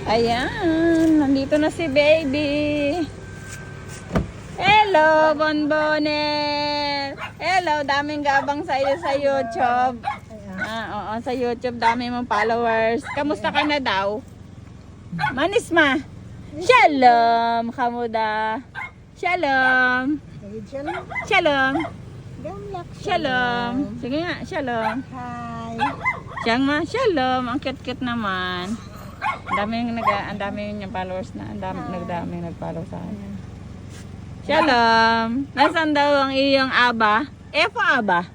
Ayan, nandito na si baby. Hello, Bonbonet. Hello, daming gabang sa iyo sa YouTube. Oo, sa YouTube dami mong followers. Kamusta ka na daw? Manisma. Shalom, kamuda. Shalom. Shalom. Shalom. Sige nga, shalom. Hi. Siyang ma, shalom. Ang cute-cute naman. Ang daming yung followers na. Nagdaming nag-follow sa kanya. Shalom. Nasaan daw ang iyong aba? Efo aba.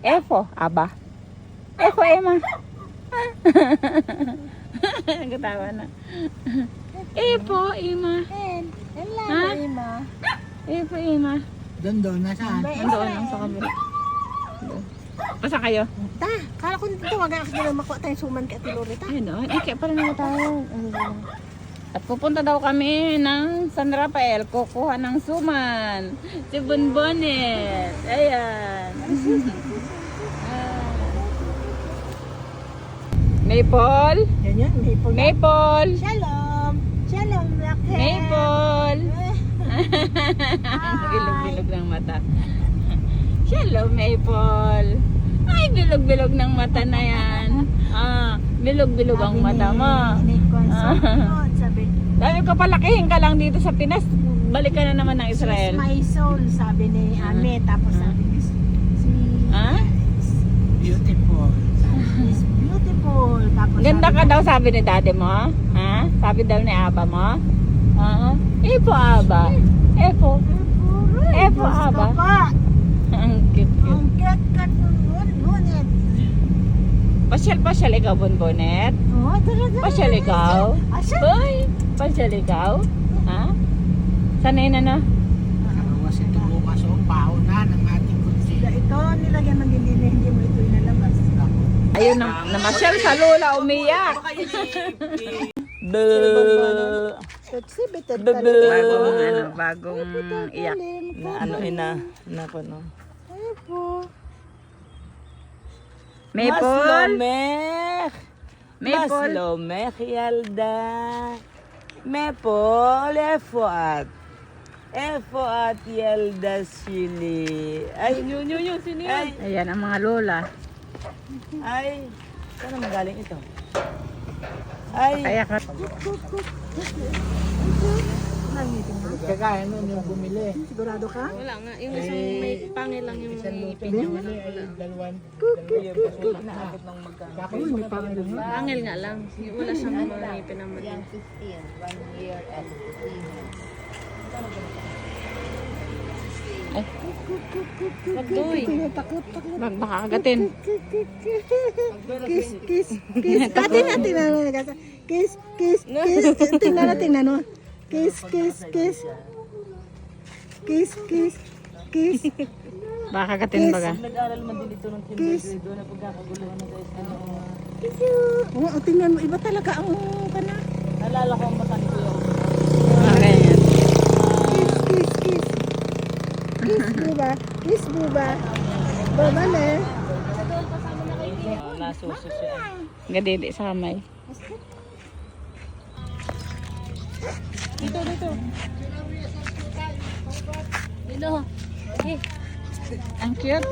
Efo aba. Efo Emma. Nagkatawa na. Efo Emma. Ha? Efo Emma. Doon, nasaan? Nandoon lang sa kabila. Pasa kayo? Ta, kala ko nito wag ako na makuha tayong suman kay Ate Loretta. Ayun o, kaya pala na tayo. At pupunta daw kami ng San Rafael, kukuha ng suman. Si Bonbonet. Ayan. Maple. Yan, maple. Maple. Shalom. Shalom, Raquel. Maple. Ang bilog-bilog ng mata. Shalom, Maple. Ay, bilog-bilog ng mata na yan. Bilog-bilog ang mata mo. Sabi, Dahil kapalakihin ka lang dito sa Pinas, balik ka na naman ng Israel. my soul, sabi ni Ame. Tapos sabi ni Beautiful. is beautiful. Tapos Ganda sabi ka daw sabi ni daddy mo? Ha? Sabi daw ni Aba mo? Epo Aba. Epo. Epo Aba. Ang cute. Ang cat Bonbonet. Pasyal ikaw, Bonbonet. Oh, talaga. Pasyal ikaw. Asya? Hoy, pasyal ikaw. Ha? Sanay na na? Nakagawas ito bukas o pao na ng ating kutsi. Ito, nilagyan ng dindin, hindi mo ito inalabas. Ayun, namasyal sa lola, umiyak. Buh. Exhibited Bagong iyak. Na po, no? Maple. Maslomech! Maple. Maslomech, Yalda! Maple, efoat! Efoat, Yalda, Sili! Ay, sino yan? Ayan ang mga lola. Ay, saan naman galing ito? Ay, Kaya ka. Kagaya nun yung bumili. Sigurado ka? Wala nga, yung isang may pangil lang yung ngipin niya. Bumili ay dalawan. Pangil nga lang, wala siyang mga ngipin na mali. Magdoy. Takot. Baka kagatin. Kiss. Katin natin na. Kiss. Tingnan mo. Kiss. Baka kagatin baga. nag-aral man din ito ng Kiss. kindergarten, doon na pagkakaguluhan na guys. Oo, tingnan mo. Iba talaga ang kana. Naalala ko ang mata ni Kuya. Okay. Kiss, buba. Baba na. Nasuso siya. Gadidi sa kamay. Dito. Eh, Ang cute.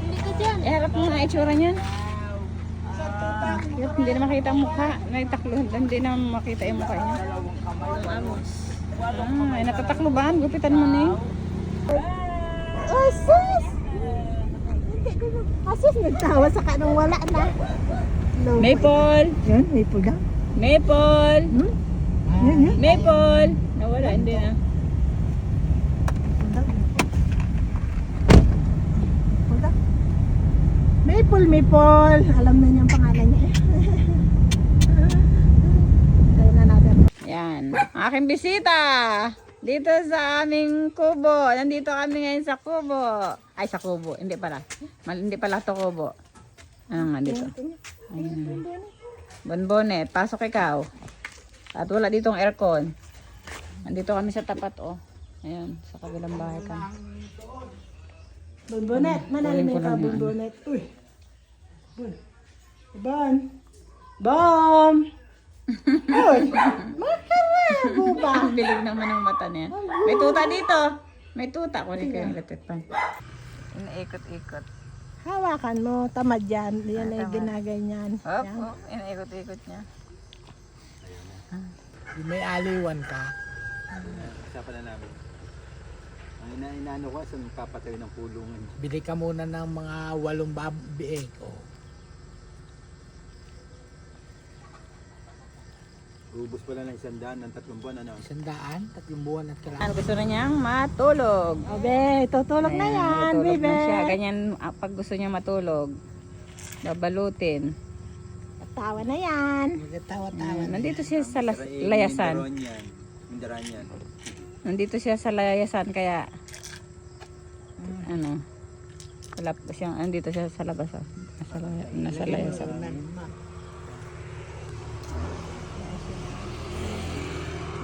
hindi ka dyan. Harap mo nga itsura niyan. Cute, hindi na makita ang mukha. Nagtaklo, hindi na makita yung mukha niya. Ay, natatakloban. Gupitan mo na Asus! Asus, nagtawa sa kanong wala na. Maple! Yan, may puga. Maple! Yan. Maple! Nawala, hindi na. Puga. Maple. Alam na niya ang pangalan niya. Tayo na natin. Yan. Aking bisita! Dito sa aming kubo. Nandito kami ngayon sa kubo. Ay, sa kubo. Hindi pala. Hindi pala to kubo. Ano nga dito? Ayan. Bonbonet, pasok ikaw. At wala ditong aircon. Nandito kami sa tapat, oh. Ayan, sa kabilang bahay ka. Bonbonet, manalimin ka, Bonbonet. Uy. Bon. Bom! Ay! Makara! Buba! Ang bilig naman ng mata niya. May tuta dito. May tuta. Kunin ko yung electric fan. Inaikot-ikot. Hawakan mo, tamad yan. Yan ay ginaganyan. Hop, Yan. hop. Inaikot-ikot niya. May aliwan ka. Usapan na namin. Ang inaano ko, saan papatayo ng kulungan. Bili ka muna ng mga 8 biig. Oh. Ubus pala ng 100 ng 3 buwan, ano? 100, 3 buwan at Ang kalahati. gusto na niyang matulog. Abe, tutulog na Ayan, yan, matulog bebe. na siya. Ganyan, pag gusto niya matulog, babalutin. Tawa na yan. Magkatawa-tawa. Nandito siya sa Mindaron layasan. yan. Mindaran yan. Nandito siya sa layasan, kaya ano, nandito siya sa labas. Nasa layasan.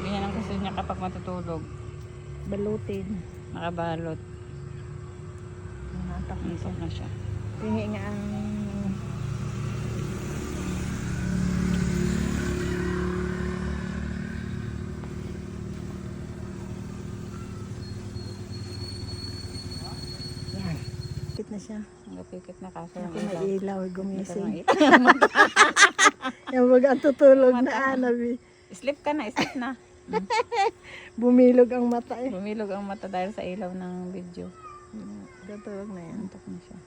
Ganyan ang gusto niya kapag matutulog. Balutin. Nakabalot. Nangatak. Antok na siya. Tingi nga ang... Yan. Pikit na siya. Napikit na kaso. Ako may ilaw, gumising. Ito. Yung baga ang tutulog na anabi. Sleep ka na, sleep na. Bumilog ang mata eh. Bumilog ang mata dahil sa ilaw ng video. Tutulog na yan. Antok na siya.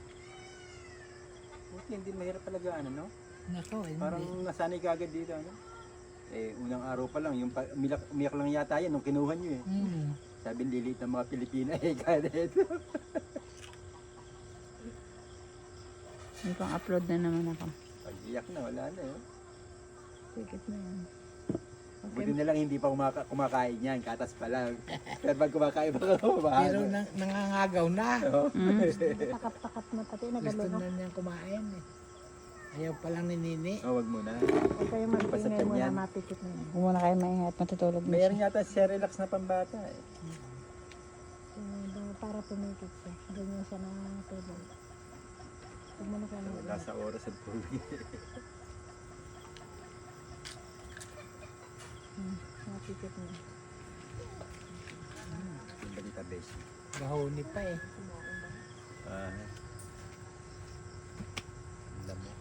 Buti hindi mahirap talaga, ano, no? Nako, hindi. Parang nasanay ka agad dito, ano? Unang araw pa lang, yung umiyak lang yata yan nung kinuha nyo eh. Sabi lilit ng mga Pilipina ganit. May pang-upload na naman ako. Pag iyak na, wala na eh. Pikit na yan. Buti na lang hindi pa kumakain yan, katas pa lang. Pero pag kumakain pa ka, Pero bahala. nangangagaw na. Takap-takap na pati Gusto nagalo na niyang kumain eh. Ayaw pa lang ni Nini. Oh, wag muna. Huwag kayo magtingay Pasatan muna yan. mapikit na yan. Huwag muna kayo maingay at matutulog na siya. Mayroon yata siya relax na pambata eh. Para tumikit siya. Ganyan siya na tulog. Huwag mo na kayo Wala sa oras at tulog. mapikit na yan. Yung balita base. Gahoni pa eh. Alam mo.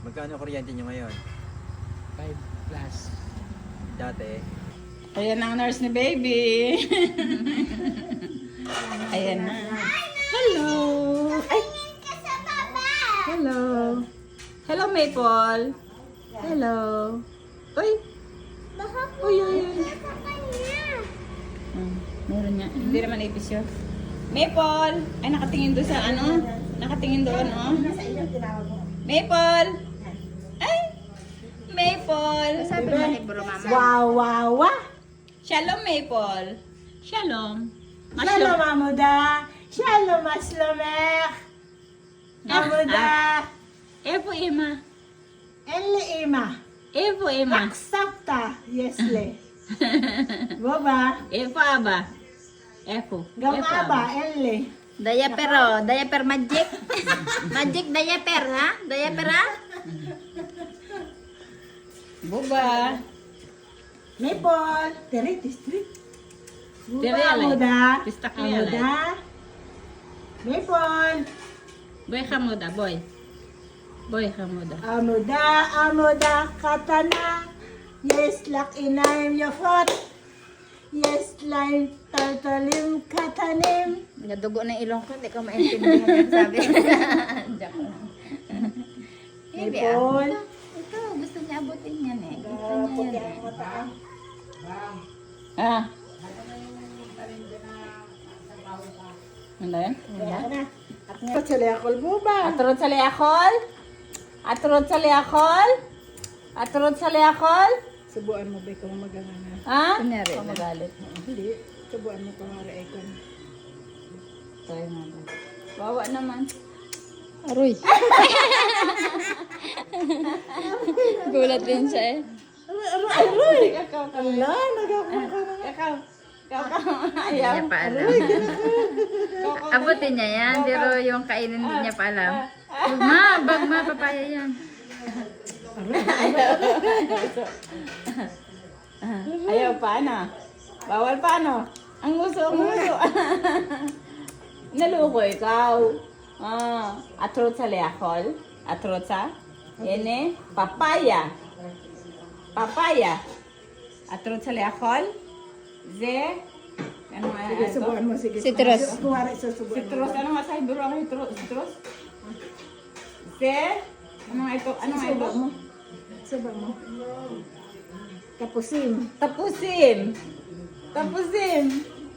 Magkano kuryente nyo ngayon? 5 plus. Dati, Ayan ang nurse ni baby. Ayan na. Hello. Ay. Hello. Hello, Maple. Hello. Uy. Uy, uy, uy. Meron niya. Hindi naman ipis yun. Maple. Ay, nakatingin doon sa ano? Nakatingin doon, oh. Maple. Ay. Maple. Sabi mo ni Bro Mama. Wow, wow, wow! Shalom, Maple. Shalom. Shalom, Amuda! Shalom, Aslomek! Amuda! Evo, Emma. Elli Ima! Evo, Emma. Aksapta! Yesle! Boba! Evo, Aba. Evo. Gamaba! Elli! Diaper magic. Magic diaper, ha? Diaper, ha? Buba. Maple! Tiri, tiri! Tiri, alay. Amuda! Tistak niya, alay. Amuda! Maple! Boy Hamuda, boy. Boy Hamuda. Amuda, Amuda, katana. Yes, lak inaim yafot. Yes, line tartalim katanim. Nadugo na ilong ko, hindi ko maintindihan yung sabi. Joke lang. Baby, Maple. ito, gusto niya abutin yan eh. Gusto niya yan eh. Ah. Ano yan? At sa leakol buba. Aturod sa liakol? Aturod sa liakol? Aturod sa liakol? Subuan mo ba kung magana? Ha? Kunyari, Magalit. Hindi. Subuan mo kung mara-icon. Try mo ba? Bawa naman. Aroy. Gulat din siya eh. Aroy! Ala, nagapon ka na. Ikaw. Hindi niya pa alam. Abutin niya yan, pero yung kainin hindi niya pa alam. Bagma, papaya yan. Ayaw pa, ano? Bawal pa, ano? Ang nguso. Naluko ikaw. Atrot sa leakol. Atrot sa? Yene, papaya. Atrot sa leakol. Ze, ano nga ito? Subukan mo, sige. Citrus. Kuwari, susubukan mo. Citrus, ano nga sa Hebrew ang citrus? Ze, ano nga ito? Ano nga ito? Subukan mo. Kapusin. Tapusin.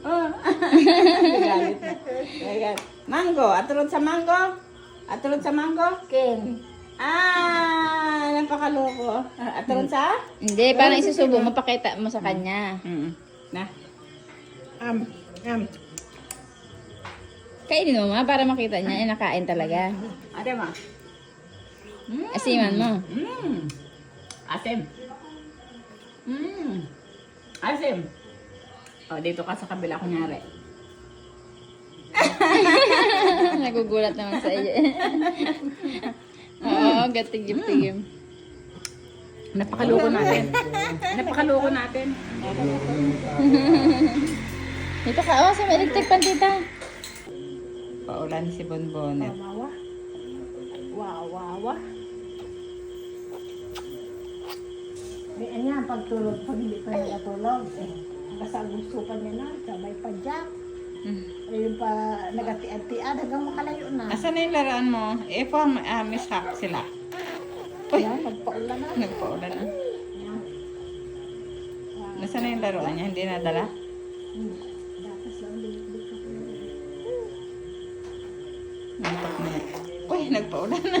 Oh. Galit na. Galit. Mango. Atrot sa mango. Ken. Napakaloko. Atrot sa? Hindi, parang isusubo mo, pakita mo sa kanya. Na. Kainin mo ma, para makita niya, nakain talaga. Ate ma. Asiman mo. Asim. Asim. Dito ka sa kabila kunyari. Nagugulat naman sa iyo. Oo, gatigim-tigim. Napakaloko natin. Dito ka, sa may electric pan, tita. Paulan si Bonbonet. Wawa. Ganyan yan, pagtulog, pag hindi pa nakatulog. Basta gusto pa niya na, sabay pa jack. Ayun pa, nagati-atian, hanggang makalayo na. Asan na yung laruan mo? Mishak sila. Yan, nagpaulan na. Nagpaulan na. Nasaan na yung laruan niya? Hindi nadala? Dapat lang, bilik-bilik ka pa. Uy, nagpaulan na.